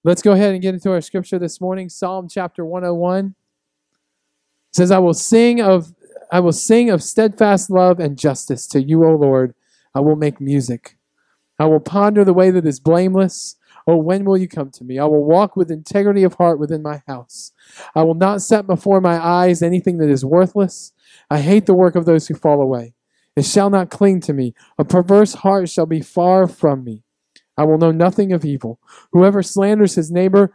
Let's go ahead and get into our scripture this morning. Psalm chapter 101 says, I will sing of steadfast love and justice to you, O Lord. I will make music. I will ponder the way that is blameless. Oh, when will you come to me? I will walk with integrity of heart within my house. I will not set before my eyes anything that is worthless. I hate the work of those who fall away. It shall not cling to me. A perverse heart shall be far from me. I will know nothing of evil. Whoever slanders his neighbor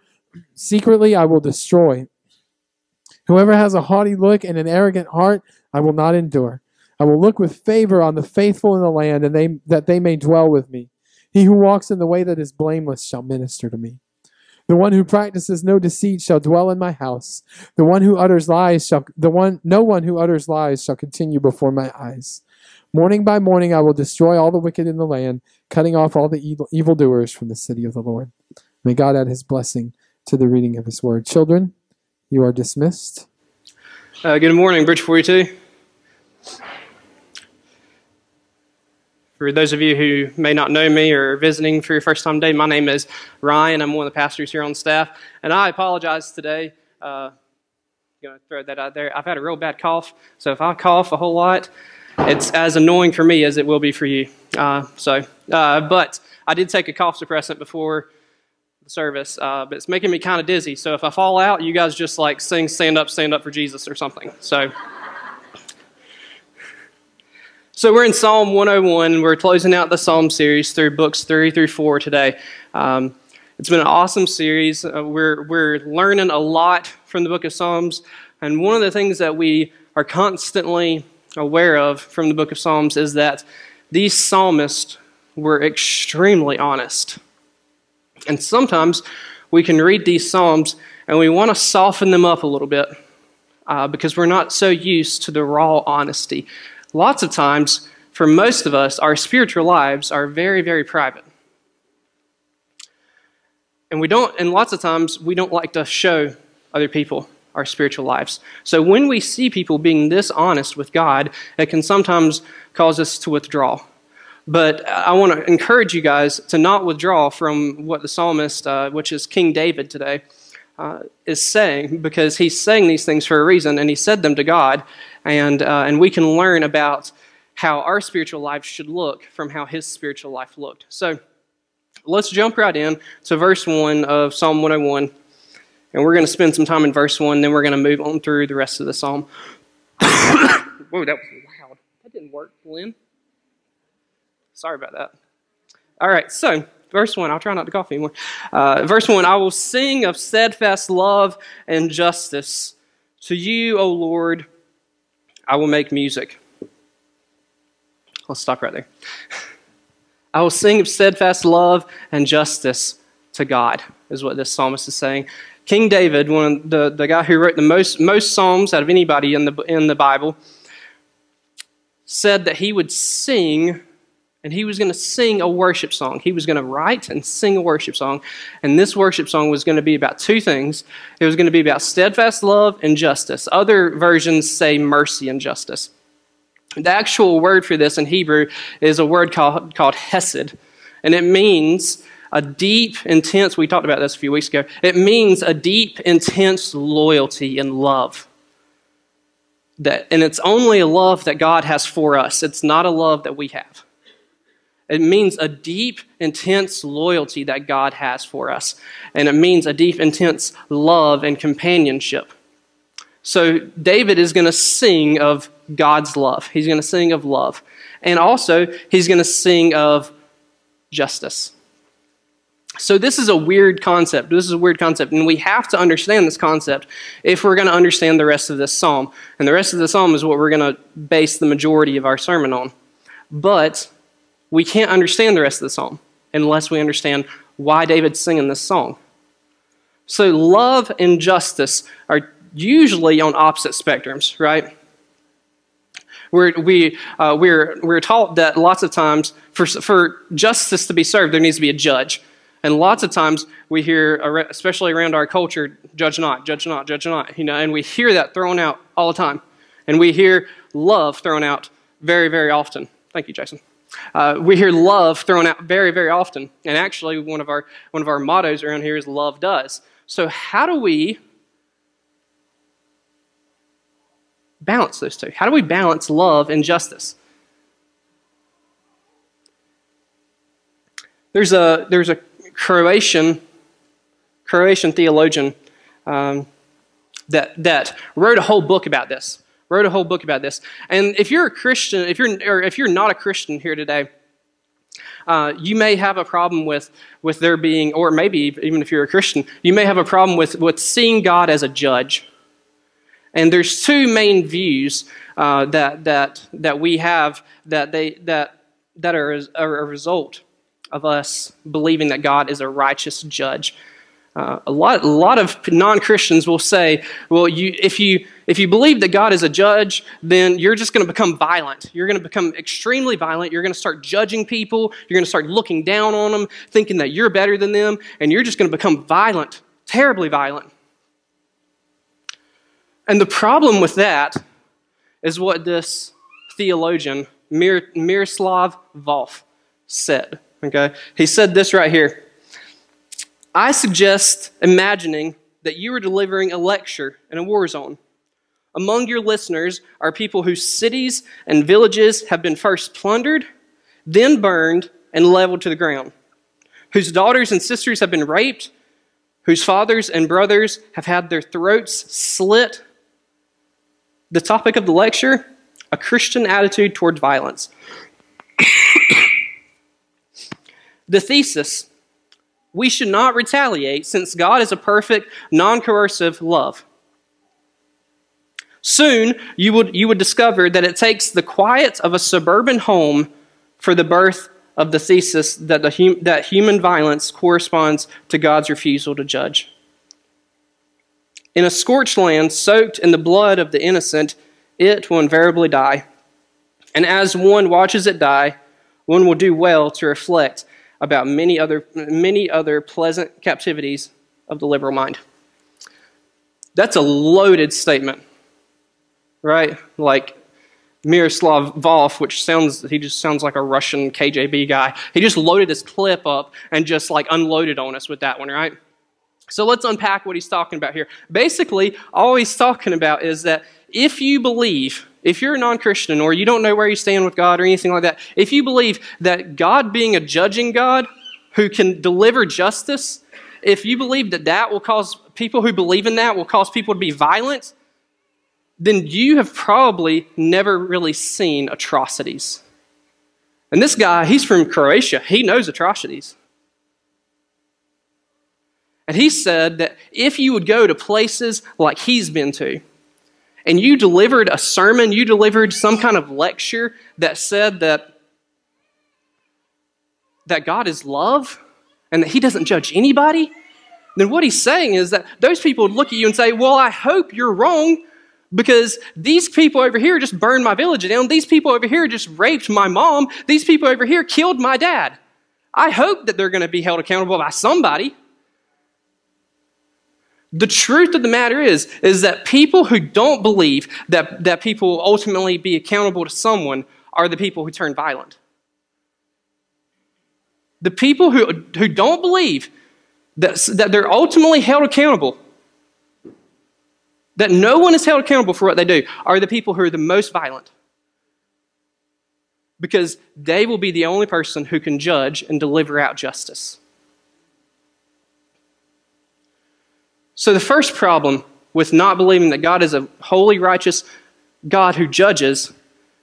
secretly, I will destroy. Whoever has a haughty look and an arrogant heart, I will not endure. I will look with favor on the faithful in the land, and that they may dwell with me. He who walks in the way that is blameless shall minister to me. The one who practices no deceit shall dwell in my house. No one who utters lies shall continue before my eyes. Morning by morning I will destroy all the wicked in the land, cutting off all the evildoers from the city of the Lord. May God add his blessing to the reading of his word. Children, you are dismissed. Good morning, Bridge42. For those of you who may not know me or are visiting for your first time today, my name is Ryan. I'm one of the pastors here on staff. And I apologize today. I'm going to throw that out there. I've had a real bad cough, so if I cough a whole lot, it's as annoying for me as it will be for you. But I did take a cough suppressant before the service, but it's making me kind of dizzy. So if I fall out, you guys just like sing stand up for Jesus or something. So we're in Psalm 101. We're closing out the Psalm series through books 3 through 4 today. It's been an awesome series. We're learning a lot from the book of Psalms. And one of the things that we are constantly aware of from the book of Psalms is that these psalmists were extremely honest. And sometimes we can read these psalms and we want to soften them up a little bit because we're not so used to the raw honesty. Lots of times, for most of us, our spiritual lives are very, very private. And lots of times, we don't like to show other people our spiritual lives. So when we see people being this honest with God, it can sometimes cause us to withdraw. But I want to encourage you guys to not withdraw from what the psalmist, which is King David today, is saying, because he's saying these things for a reason, and he said them to God, and we can learn about how our spiritual life should look from how his spiritual life looked. So let's jump right in to verse 1 of Psalm 101, and we're going to spend some time in verse 1, then we're going to move on through the rest of the psalm. Whoa, that was loud. That didn't work, Lynn. Sorry about that. All right, so verse 1, I'll try not to cough anymore. Verse 1, I will sing of steadfast love and justice. To you, O Lord, I will make music. Let's stop right there. I will sing of steadfast love and justice to God, is what this psalmist is saying. King David, one of the guy who wrote the most psalms out of anybody in the Bible, said that he would sing. And he was going to sing a worship song. He was going to write and sing a worship song. And this worship song was going to be about two things. It was going to be about steadfast love and justice. Other versions say mercy and justice. The actual word for this in Hebrew is a word called hesed. And it means a deep, intense, we talked about this a few weeks ago. It means a deep, intense loyalty and love. And it's only a love that God has for us. It's not a love that we have. It means a deep, intense loyalty that God has for us. And it means a deep, intense love and companionship. So David is going to sing of God's love. He's going to sing of love. And also, he's going to sing of justice. So this is a weird concept. And we have to understand this concept if we're going to understand the rest of this psalm. And the rest of the psalm is what we're going to base the majority of our sermon on. But we can't understand the rest of the psalm unless we understand why David's singing this song. So love and justice are usually on opposite spectrums, right? We're taught that lots of times for justice to be served, there needs to be a judge. And lots of times we hear, especially around our culture, judge not, judge not, judge not. And we hear that thrown out all the time. And we hear love thrown out very, very often. Thank you, Jason. We hear love thrown out very, very often. And actually, one of our mottos around here is love does. So how do we balance those two? How do we balance love and justice? There's a Croatian theologian that wrote a whole book about this. And if you're a Christian, if you're not a Christian here today, you may have a problem with there being, or maybe even if you're a Christian, you may have a problem with seeing God as a judge. And there's two main views that we have that are a result of us believing that God is a righteous judge. A lot of non-Christians will say, well, if you believe that God is a judge, then you're just going to become violent. You're going to become extremely violent. You're going to start judging people. You're going to start looking down on them, thinking that you're better than them, and you're just going to become violent, terribly violent. And the problem with that is what this theologian, Miroslav Volf, said. Okay? He said this right here. I suggest imagining that you are delivering a lecture in a war zone. Among your listeners are people whose cities and villages have been first plundered, then burned and leveled to the ground, whose daughters and sisters have been raped, whose fathers and brothers have had their throats slit. The topic of the lecture, a Christian attitude toward violence. The thesis, we should not retaliate since God is a perfect, non-coercive love. Soon, you would discover that it takes the quiet of a suburban home for the birth of the thesis that human violence corresponds to God's refusal to judge. In a scorched land soaked in the blood of the innocent, it will invariably die. And as one watches it die, one will do well to reflect about many other pleasant captivities of the liberal mind. That's a loaded statement, right? Like Miroslav Volf, he just sounds like a Russian KGB guy. He just loaded this clip up and just like unloaded on us with that one, right? So let's unpack what he's talking about here. Basically, all he's talking about is that if you're a non-Christian or you don't know where you stand with God or anything like that, if you believe that God being a judging God who can deliver justice, if you believe that will cause people who believe in that will cause people to be violent, then you have probably never really seen atrocities. And this guy, he's from Croatia. He knows atrocities. And he said that if you would go to places like he's been to, and you delivered a sermon, you delivered some kind of lecture that said that God is love and that he doesn't judge anybody, then what he's saying is that those people would look at you and say, well, I hope you're wrong because these people over here just burned my village down. These people over here just raped my mom. These people over here killed my dad. I hope that they're going to be held accountable by somebody. The truth of the matter is that people who don't believe that people will ultimately be accountable to someone are the people who turn violent. The people who don't believe that they're ultimately held accountable, that no one is held accountable for what they do, are the people who are the most violent. Because they will be the only person who can judge and deliver out justice. So the first problem with not believing that God is a holy, righteous God who judges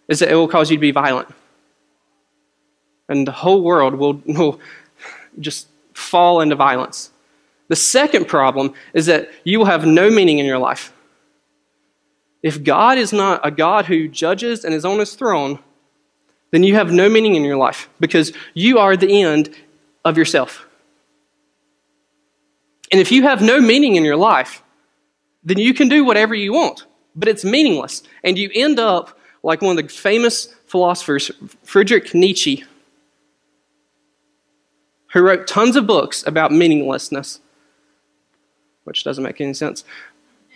is that it will cause you to be violent. And the whole world will just fall into violence. The second problem is that you will have no meaning in your life. If God is not a God who judges and is on his throne, then you have no meaning in your life because you are the end of yourself. And if you have no meaning in your life, then you can do whatever you want, but it's meaningless. And you end up like one of the famous philosophers, Friedrich Nietzsche, who wrote tons of books about meaninglessness, which doesn't make any sense.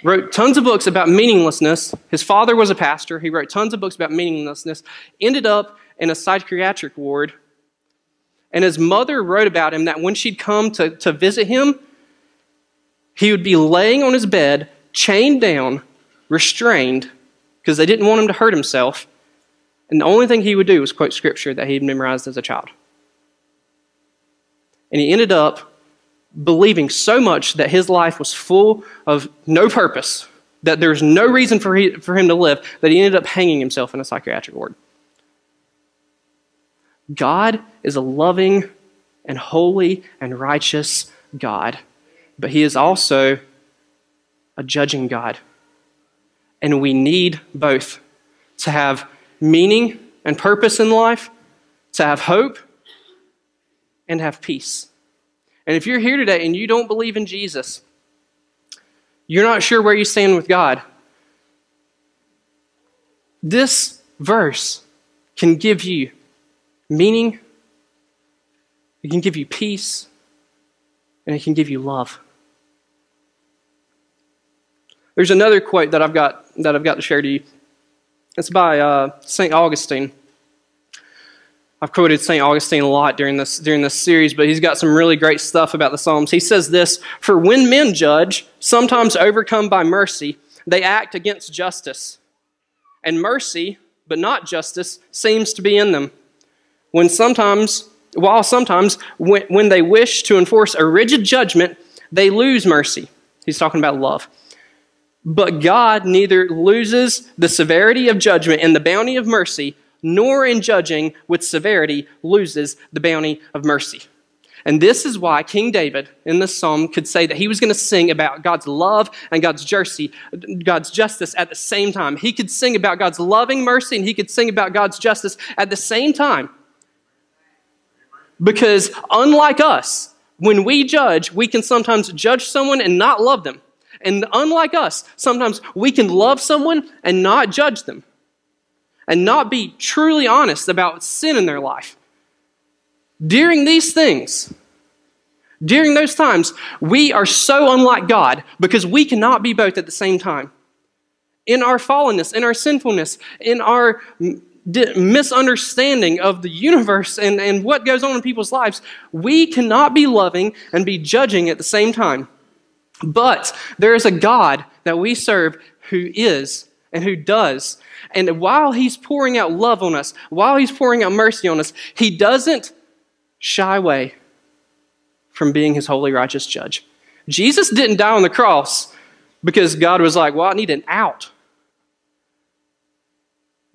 Wrote tons of books about meaninglessness. His father was a pastor. He wrote tons of books about meaninglessness. Ended up in a psychiatric ward. And his mother wrote about him that when she'd come to visit him, he would be laying on his bed, chained down, restrained, because they didn't want him to hurt himself. And the only thing he would do was quote scripture that he'd memorized as a child. And he ended up believing so much that his life was full of no purpose, that there's no reason for him to live, that he ended up hanging himself in a psychiatric ward. God is a loving and holy and righteous God, but he is also a judging God. And we need both to have meaning and purpose in life, to have hope, and have peace. And if you're here today and you don't believe in Jesus, you're not sure where you stand with God, this verse can give you meaning, it can give you peace, and it can give you love. There's another quote that I've got to share to you. It's by St. Augustine. I've quoted St. Augustine a lot during this series, but he's got some really great stuff about the Psalms. He says this, "For when men judge, sometimes overcome by mercy, they act against justice. And mercy, but not justice, seems to be in them. While sometimes when they wish to enforce a rigid judgment, they lose mercy." He's talking about love. "But God neither loses the severity of judgment and the bounty of mercy, nor in judging with severity loses the bounty of mercy." And this is why King David in this psalm could say that he was going to sing about God's love and God's justice at the same time. He could sing about God's loving mercy and he could sing about God's justice at the same time. Because unlike us, when we judge, we can sometimes judge someone and not love them. And unlike us, sometimes we can love someone and not judge them, and not be truly honest about sin in their life. During these things, during those times, we are so unlike God because we cannot be both at the same time. In our fallenness, in our sinfulness, in our misunderstanding of the universe and what goes on in people's lives, we cannot be loving and be judging at the same time. But there is a God that we serve who is and who does. And while he's pouring out love on us, while he's pouring out mercy on us, he doesn't shy away from being his holy, righteous judge. Jesus didn't die on the cross because God was like, well, I need an out.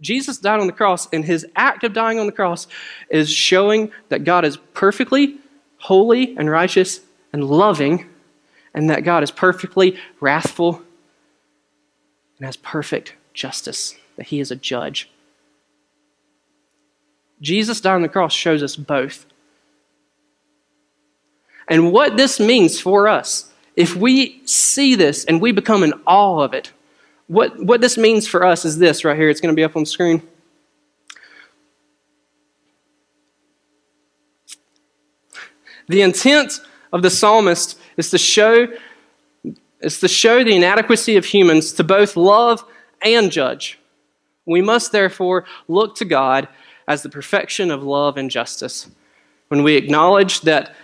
Jesus died on the cross, and his act of dying on the cross is showing that God is perfectly holy and righteous and loving, and that God is perfectly wrathful and has perfect justice, that he is a judge. Jesus dying on the cross shows us both. And what this means for us, if we see this and we become in awe of it, what this means for us is this right here. It's going to be up on the screen. The intent of the psalmist is to show the inadequacy of humans to both love and judge. We must therefore look to God as the perfection of love and justice. When we acknowledge that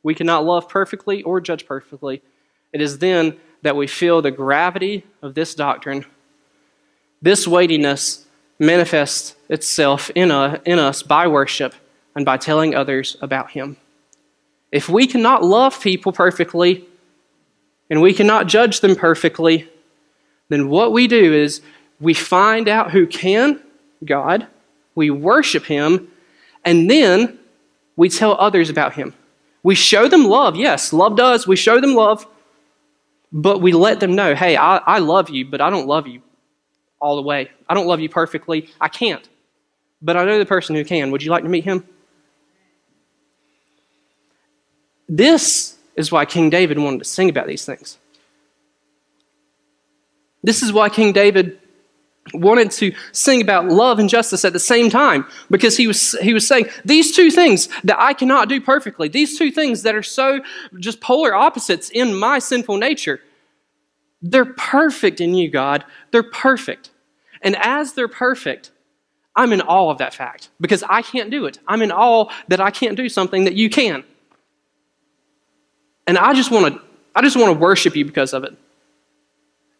we cannot love perfectly or judge perfectly, it is then that we feel the gravity of this doctrine. This weightiness manifests itself in us by worship and by telling others about him. If we cannot love people perfectly and we cannot judge them perfectly, then what we do is we find out who can, God, we worship him, and then we tell others about him. We show them love. Yes, love does. We show them love, but we let them know, hey, I love you, but I don't love you all the way. I don't love you perfectly. I can't. But I know the person who can. Would you like to meet him? This is why King David wanted to sing about these things. This is why King David wanted to sing about love and justice at the same time, because he was saying, these two things that I cannot do perfectly, these two things that are so just polar opposites in my sinful nature, they're perfect in you, God. They're perfect. And as they're perfect, I'm in awe of that fact because I can't do it. I'm in awe that I can't do something that you can. And I just want to worship you because of it.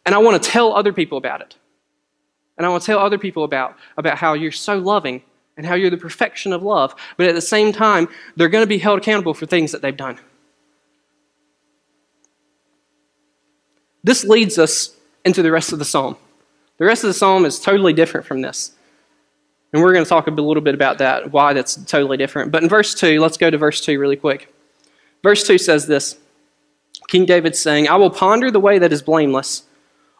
And I want to tell other people about it. And I want to tell other people about how you're so loving and how you're the perfection of love. But at the same time, they're going to be held accountable for things that they've done. This leads us into the rest of the psalm. The rest of the psalm is totally different from this. And we're going to talk a little bit about that, why that's totally different. But in verse 2, let's go to verse 2 really quick. Verse 2 says this, King David's saying, I will ponder the way that is blameless.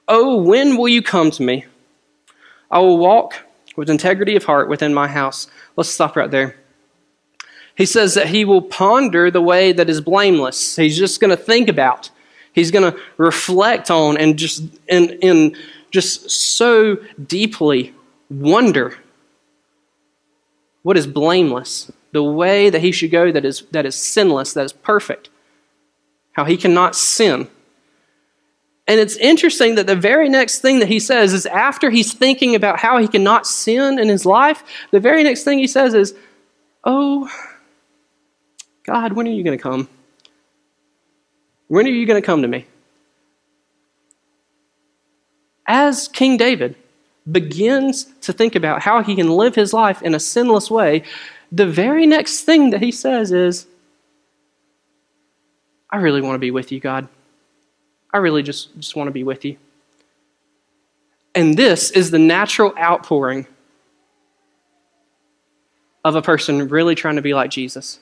Oh, when will you come to me? I will walk with integrity of heart within my house. Let's stop right there. He says that he will ponder the way that is blameless. He's just going to think about. He's going to reflect on and just so deeply wonder what is blameless, the way that he should go that is sinless, that is perfect, how he cannot sin. And it's interesting that the very next thing that he says is after he's thinking about how he cannot sin in his life, the very next thing he says is, oh, God, when are you going to come? When are you going to come to me? As King David begins to think about how he can live his life in a sinless way, the very next thing that he says is, I really want to be with you, God. I really just want to be with you. And this is the natural outpouring of a person really trying to be like Jesus.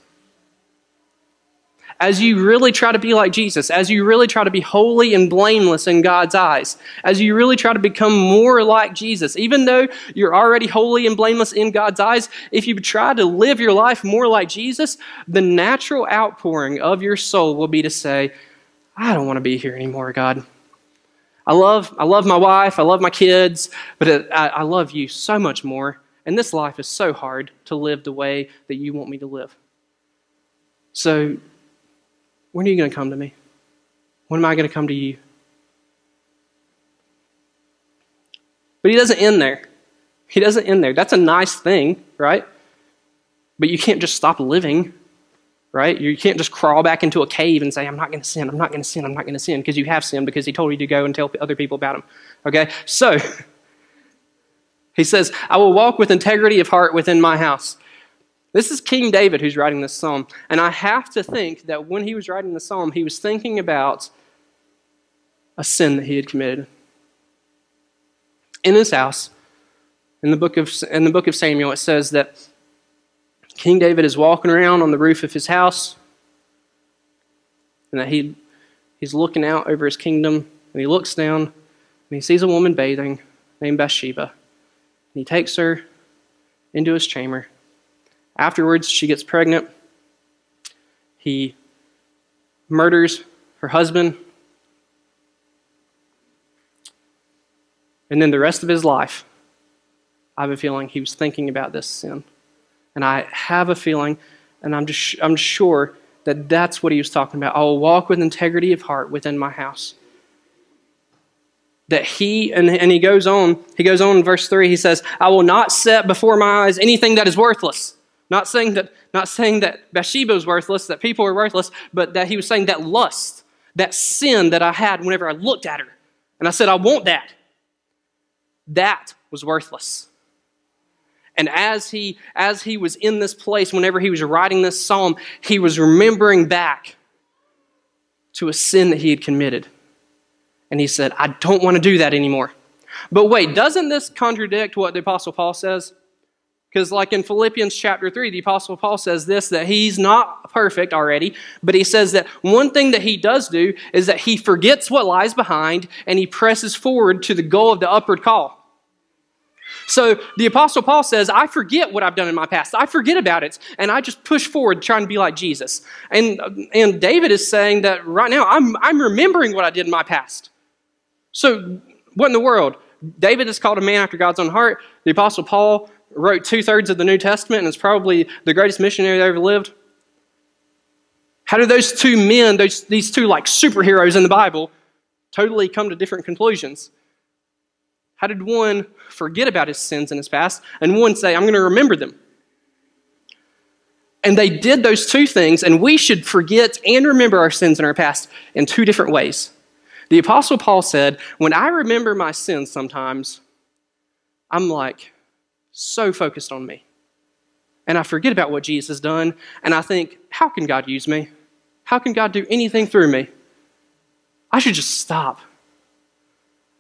As you really try to be like Jesus, as you really try to be holy and blameless in God's eyes, as you really try to become more like Jesus, even though you're already holy and blameless in God's eyes, if you try to live your life more like Jesus, the natural outpouring of your soul will be to say, I don't want to be here anymore, God. I love my wife, I love my kids, but I love you so much more. And this life is so hard to live the way that you want me to live. So, when are you going to come to me? When am I going to come to you? But he doesn't end there. He doesn't end there. That's a nice thing, right? But you can't just stop living, right? You can't just crawl back into a cave and say, I'm not going to sin, I'm not going to sin, I'm not going to sin, because you have sinned because he told you to go and tell other people about him. Okay? So, he says, I will walk with integrity of heart within my house. This is King David who's writing this psalm. And I have to think that when he was writing the psalm, he was thinking about a sin that he had committed. In his house, in the book of Samuel, it says that King David is walking around on the roof of his house, and that he's looking out over his kingdom, and he looks down, and he sees a woman bathing named Bathsheba. And he takes her into his chamber. Afterwards, she gets pregnant. He murders her husband. And then the rest of his life, I have a feeling he was thinking about this sin. And I have a feeling, and I'm sure that that's what he was talking about. I will walk with integrity of heart within my house. That he goes on in verse 3, he says, I will not set before my eyes anything that is worthless. Not saying that Bathsheba was worthless, that people were worthless, but that he was saying that lust, that sin that I had whenever I looked at her. And I said, I want that. That was worthless. And as he was in this place, whenever he was writing this psalm, he was remembering back to a sin that he had committed. And he said, I don't want to do that anymore. But wait, doesn't this contradict what the Apostle Paul says? Because like in Philippians chapter 3, the Apostle Paul says this, that he's not perfect already, but he says that one thing that he does do is that he forgets what lies behind and he presses forward to the goal of the upward call. So the Apostle Paul says, I forget what I've done in my past. I forget about it, and I just push forward trying to be like Jesus. And David is saying that right now, I'm remembering what I did in my past. So what in the world? David is called a man after God's own heart. The Apostle Paul wrote 2/3 of the New Testament and is probably the greatest missionary that ever lived. How do those two men, these two like superheroes in the Bible, totally come to different conclusions? How did one forget about his sins in his past and one say, I'm going to remember them? And they did those two things, and we should forget and remember our sins in our past in two different ways. The Apostle Paul said, when I remember my sins sometimes, I'm like so focused on me. And I forget about what Jesus has done, and I think, how can God use me? How can God do anything through me? I should just stop.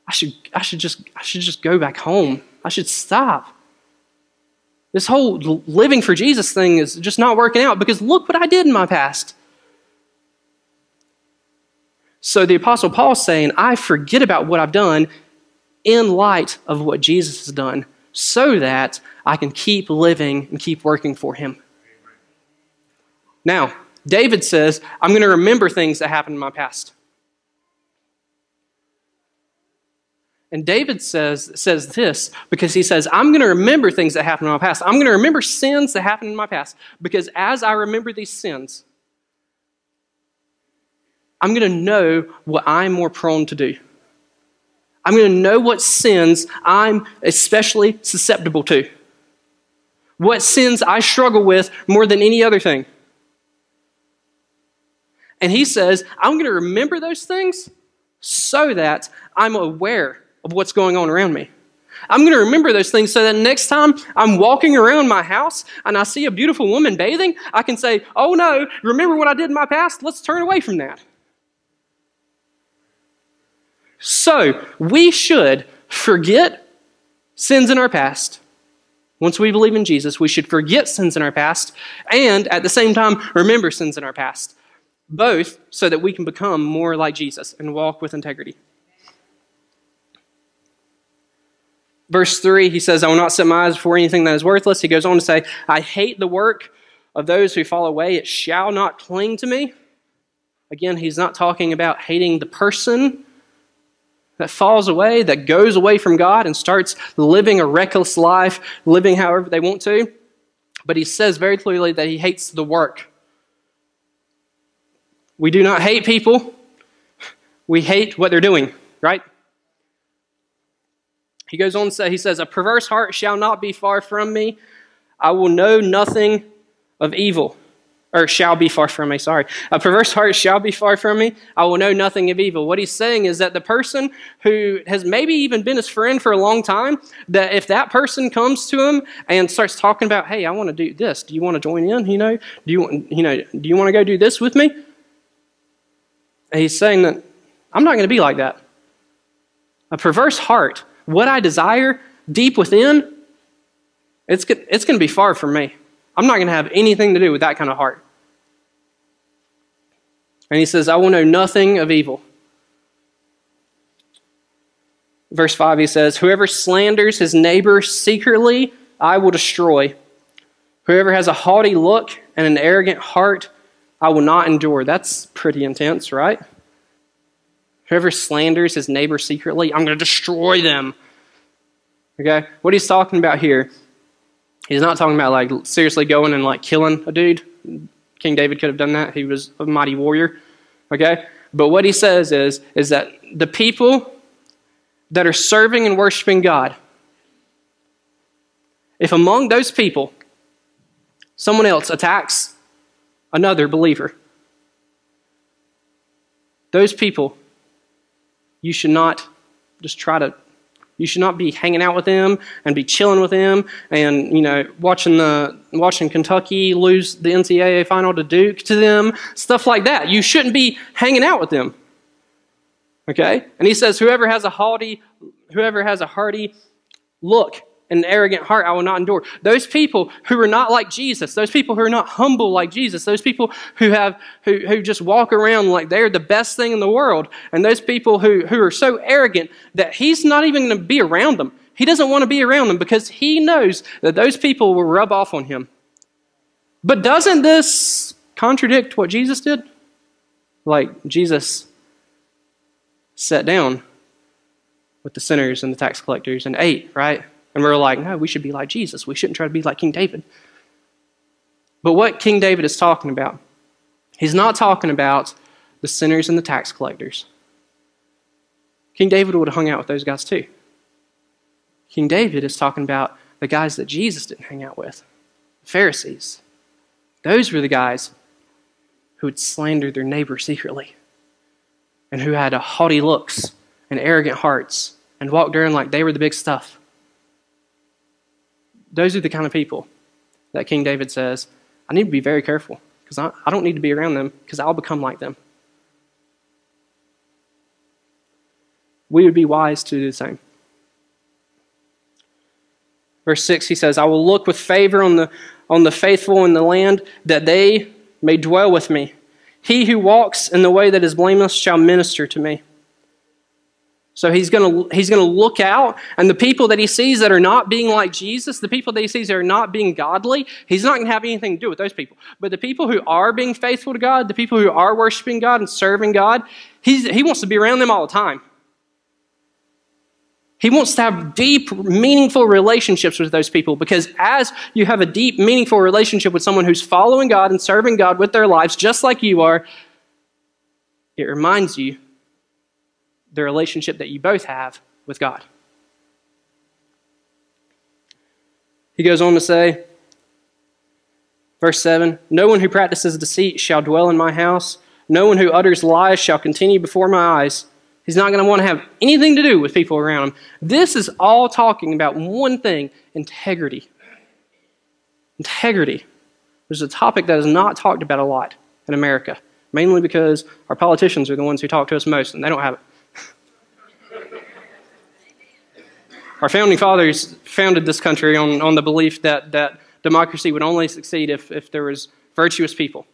I should just go back home. I should stop. This whole living for Jesus thing is just not working out because look what I did in my past. So the Apostle Paul is saying, I forget about what I've done in light of what Jesus has done so that I can keep living and keep working for him. Now, David says, I'm going to remember things that happened in my past. And David says this because he says, I'm going to remember things that happened in my past. I'm going to remember sins that happened in my past because as I remember these sins, I'm going to know what I'm more prone to do. I'm going to know what sins I'm especially susceptible to. What sins I struggle with more than any other thing. And he says, I'm going to remember those things so that I'm aware of what's going on around me. I'm going to remember those things so that next time I'm walking around my house and I see a beautiful woman bathing, I can say, oh no, remember what I did in my past? Let's turn away from that. So, we should forget sins in our past. Once we believe in Jesus, we should forget sins in our past and at the same time remember sins in our past. Both so that we can become more like Jesus and walk with integrity. Verse 3, he says, I will not set my eyes before anything that is worthless. He goes on to say, I hate the work of those who fall away. It shall not cling to me. Again, he's not talking about hating the person that falls away, that goes away from God and starts living a reckless life, living however they want to. But he says very clearly that he hates the work. We do not hate people. We hate what they're doing, right? He goes on to say, he says, a perverse heart shall not be far from me. I will know nothing of evil. Or shall be far from me, sorry. A perverse heart shall be far from me. I will know nothing of evil. What he's saying is that the person who has maybe even been his friend for a long time, that if that person comes to him and starts talking about, hey, I want to do this. Do you want to join in? Do you want to go do this with me? And he's saying that I'm not going to be like that. A perverse heart, what I desire deep within, it's going to be far from me. I'm not going to have anything to do with that kind of heart. And he says, I will know nothing of evil. Verse 5, he says, whoever slanders his neighbor secretly, I will destroy. Whoever has a haughty look and an arrogant heart, I will not endure. That's pretty intense, right? Whoever slanders his neighbor secretly, I'm going to destroy them. Okay? What he's talking about here, he's not talking about like seriously going and like killing a dude. King David could have done that. He was a mighty warrior. Okay? But what he says is that the people that are serving and worshiping God, if among those people someone else attacks another believer, those people, you should not be hanging out with them and be chilling with them and, watching Kentucky lose the NCAA final to Duke to them, stuff like that. You shouldn't be hanging out with them. Okay? And he says, whoever has a hearty look and an arrogant heart, I will not endure. Those people who are not like Jesus, those people who are not humble like Jesus, those people who just walk around like they're the best thing in the world, and those people who are so arrogant that he's not even going to be around them. He doesn't want to be around them because he knows that those people will rub off on him. But doesn't this contradict what Jesus did? Like Jesus sat down with the sinners and the tax collectors and ate, right? And we're like, no, we should be like Jesus. We shouldn't try to be like King David. But what King David is talking about, he's not talking about the sinners and the tax collectors. King David would have hung out with those guys too. King David is talking about the guys that Jesus didn't hang out with, the Pharisees. Those were the guys who would slander their neighbor secretly and who had haughty looks and arrogant hearts and walked around like they were the big stuff. Those are the kind of people that King David says, I need to be very careful because I don't need to be around them because I'll become like them. We would be wise to do the same. Verse 6, he says, I will look with favor on the faithful in the land, that they may dwell with me. He who walks in the way that is blameless shall minister to me. So he's going to look out, and the people that he sees that are not being like Jesus, the people that he sees that are not being godly, he's not going to have anything to do with those people. But the people who are being faithful to God, the people who are worshiping God and serving God, he wants to be around them all the time. He wants to have deep, meaningful relationships with those people, because as you have a deep, meaningful relationship with someone who's following God and serving God with their lives, just like you are, it reminds you the relationship that you both have with God. He goes on to say, verse 7, no one who practices deceit shall dwell in my house. No one who utters lies shall continue before my eyes. He's not going to want to have anything to do with people around him. This is all talking about one thing, integrity. Integrity. There's a topic that is not talked about a lot in America, mainly because our politicians are the ones who talk to us most, and they don't have it. Our founding fathers founded this country on the belief that democracy would only succeed if there was virtuous people.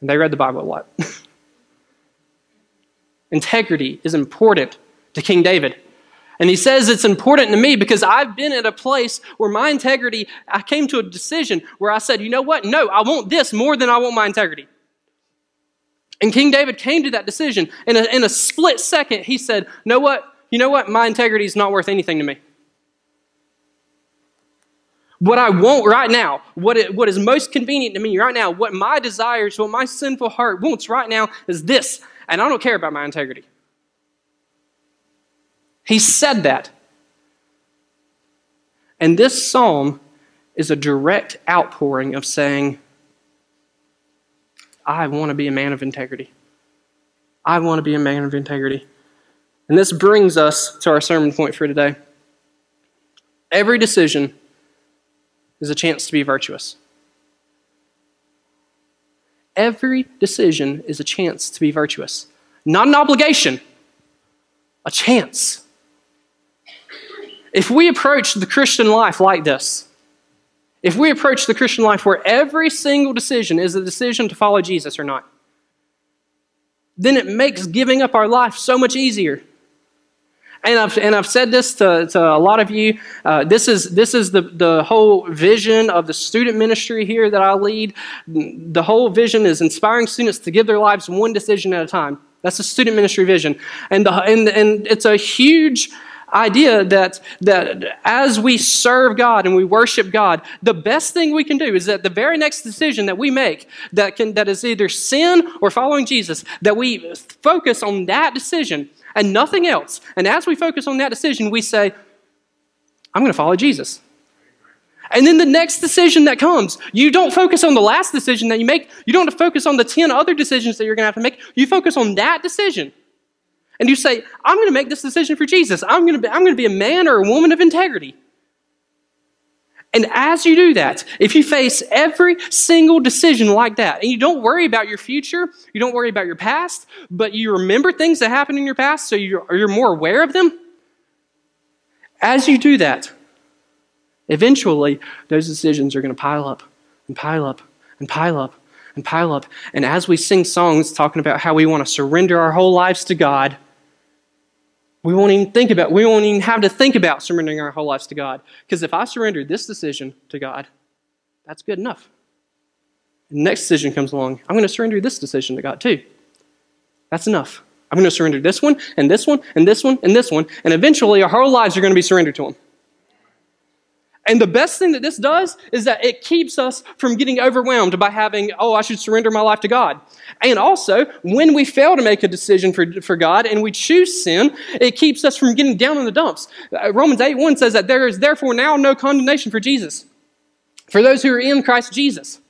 And they read the Bible a lot. Integrity is important to King David. And he says it's important to me because I've been at a place where my integrity, I came to a decision where I said, you know what? No, I want this more than I want my integrity. And King David came to that decision. In a split second, he said, you know what? My integrity is not worth anything to me. What I want right now, what is most convenient to me right now, what my desires, what my sinful heart wants right now is this. And I don't care about my integrity. He said that. And this psalm is a direct outpouring of saying, I want to be a man of integrity. I want to be a man of integrity. And this brings us to our sermon point for today. Every decision is a chance to be virtuous. Every decision is a chance to be virtuous. Not an obligation, a chance. If we approach the Christian life like this, if we approach the Christian life where every single decision is a decision to follow Jesus or not, then it makes giving up our life so much easier. And I've said this to a lot of you. This is the whole vision of the student ministry here that I lead. The whole vision is inspiring students to give their lives one decision at a time. That's the student ministry vision. And it's a huge idea that as we serve God and we worship God, the best thing we can do is that the very next decision that we make that is either sin or following Jesus, that we focus on that decision and nothing else. And as we focus on that decision, we say, I'm going to follow Jesus. And then the next decision that comes, you don't focus on the last decision that you make. You don't have to focus on the 10 other decisions that you're going to have to make. You focus on that decision. And you say, I'm going to make this decision for Jesus. I'm going to be a man or a woman of integrity. And as you do that, if you face every single decision like that, and you don't worry about your future, you don't worry about your past, but you remember things that happened in your past so you're more aware of them, as you do that, eventually those decisions are going to pile up and pile up and pile up and pile up. And as we sing songs talking about how we want to surrender our whole lives to God, we won't even have to think about surrendering our whole lives to God. Because if I surrender this decision to God, that's good enough. The next decision comes along. I'm going to surrender this decision to God too. That's enough. I'm going to surrender this one, and this one, and this one, and this one. And eventually our whole lives are going to be surrendered to Him. And the best thing that this does is that it keeps us from getting overwhelmed by having, oh, I should surrender my life to God. And also, when we fail to make a decision for God and we choose sin, it keeps us from getting down in the dumps. Romans 8:1 says that there is therefore now no condemnation for Jesus, for those who are in Christ Jesus.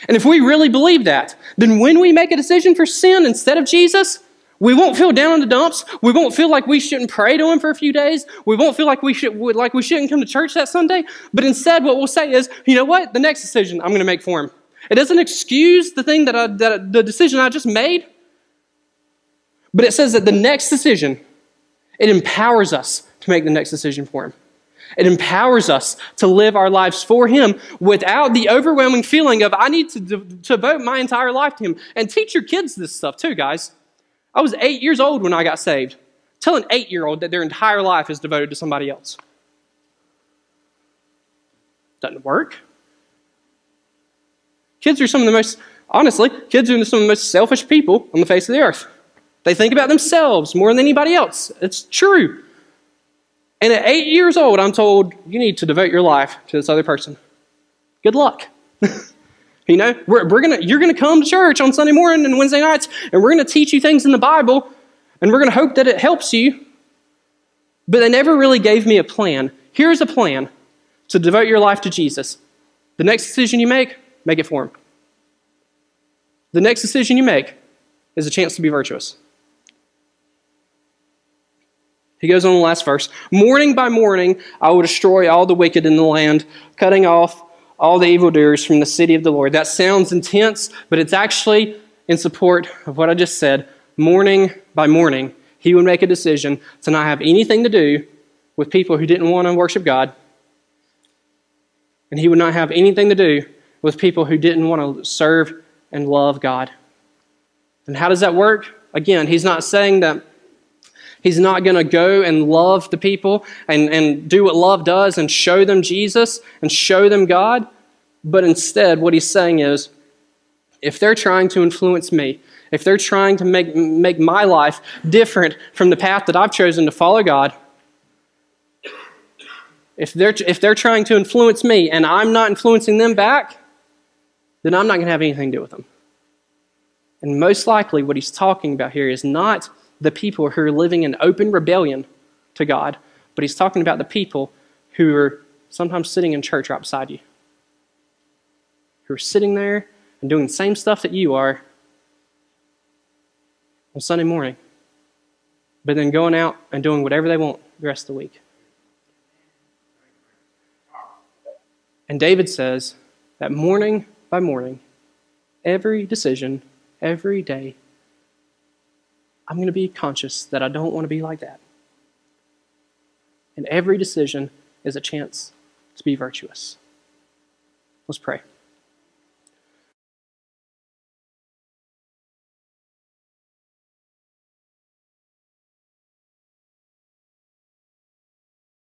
And if we really believe that, then when we make a decision for sin instead of Jesus, we won't feel down in the dumps. We won't feel like we shouldn't pray to Him for a few days. We won't feel like we shouldn't come to church that Sunday. But instead, what we'll say is, you know what? The next decision I'm going to make for Him. It doesn't excuse the thing the decision I just made. But it says that the next decision, it empowers us to make the next decision for Him. It empowers us to live our lives for Him without the overwhelming feeling of, I need to devote my entire life to Him. And teach your kids this stuff too, guys. I was 8 years old when I got saved. Tell an 8-year-old that their entire life is devoted to somebody else. Doesn't work. Kids are some of the most selfish people on the face of the earth. They think about themselves more than anybody else. It's true. And at 8 years old, I'm told, you need to devote your life to this other person. Good luck. You know, you're gonna come to church on Sunday morning and Wednesday nights, and we're gonna teach you things in the Bible, and we're gonna hope that it helps you. But they never really gave me a plan. Here's a plan to devote your life to Jesus. The next decision you make it for Him. The next decision you make is a chance to be virtuous. He goes on in the last verse. Morning by morning, I will destroy all the wicked in the land, cutting off all the evildoers from the city of the Lord. That sounds intense, but it's actually in support of what I just said. Morning by morning, He would make a decision to not have anything to do with people who didn't want to worship God. And He would not have anything to do with people who didn't want to serve and love God. And how does that work? Again, He's not saying that He's not going to go and love the people and do what love does and show them Jesus and show them God. But instead, what He's saying is, if they're trying to influence me, if they're trying to make my life different from the path that I've chosen to follow God, if they're trying to influence me and I'm not influencing them back, then I'm not going to have anything to do with them. And most likely what He's talking about here is not the people who are living in open rebellion to God, but He's talking about the people who are sometimes sitting in church right beside you, who are sitting there and doing the same stuff that you are on Sunday morning, but then going out and doing whatever they want the rest of the week. And David says that morning by morning, every decision, every day, I'm going to be conscious that I don't want to be like that. And every decision is a chance to be virtuous. Let's pray.